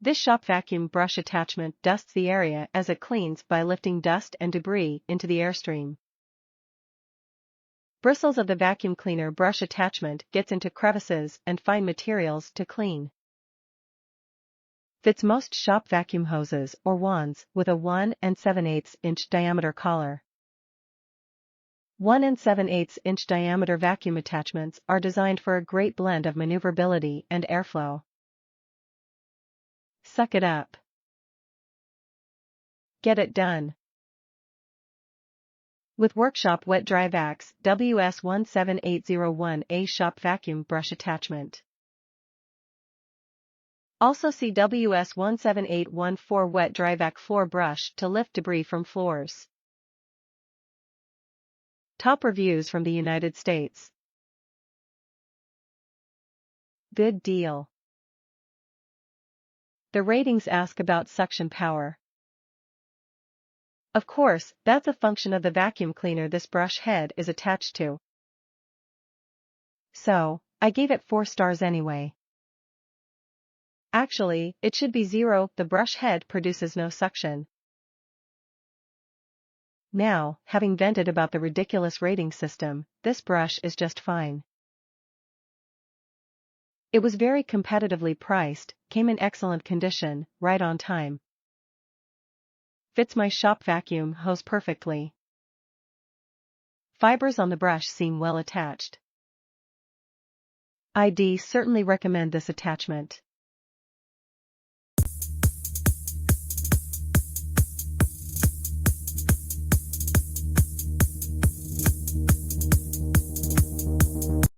This shop vacuum brush attachment dusts the area as it cleans by lifting dust and debris into the airstream. Bristles of the vacuum cleaner brush attachment gets into crevices and fine materials to clean. Fits most shop vacuum hoses or wands with a 1 7/8 inch diameter collar. 1 7/8 inch diameter vacuum attachments are designed for a great blend of maneuverability and airflow. Suck it up. Get it done. With Workshop Wet Dry Vacs WS17801A shop vacuum brush attachment. Also see WS17814 Wet Dry Vac floor brush to lift debris from floors. Top reviews from the United States. Good deal. The ratings ask about suction power. Of course, that's a function of the vacuum cleaner this brush head is attached to. So, I gave it 4 stars anyway. Actually, it should be 0, the brush head produces no suction. Now, having vented about the ridiculous rating system, this brush is just fine. It was very competitively priced, came in excellent condition, right on time. Fits my shop vacuum hose perfectly. Fibers on the brush seem well attached. I'd certainly recommend this attachment.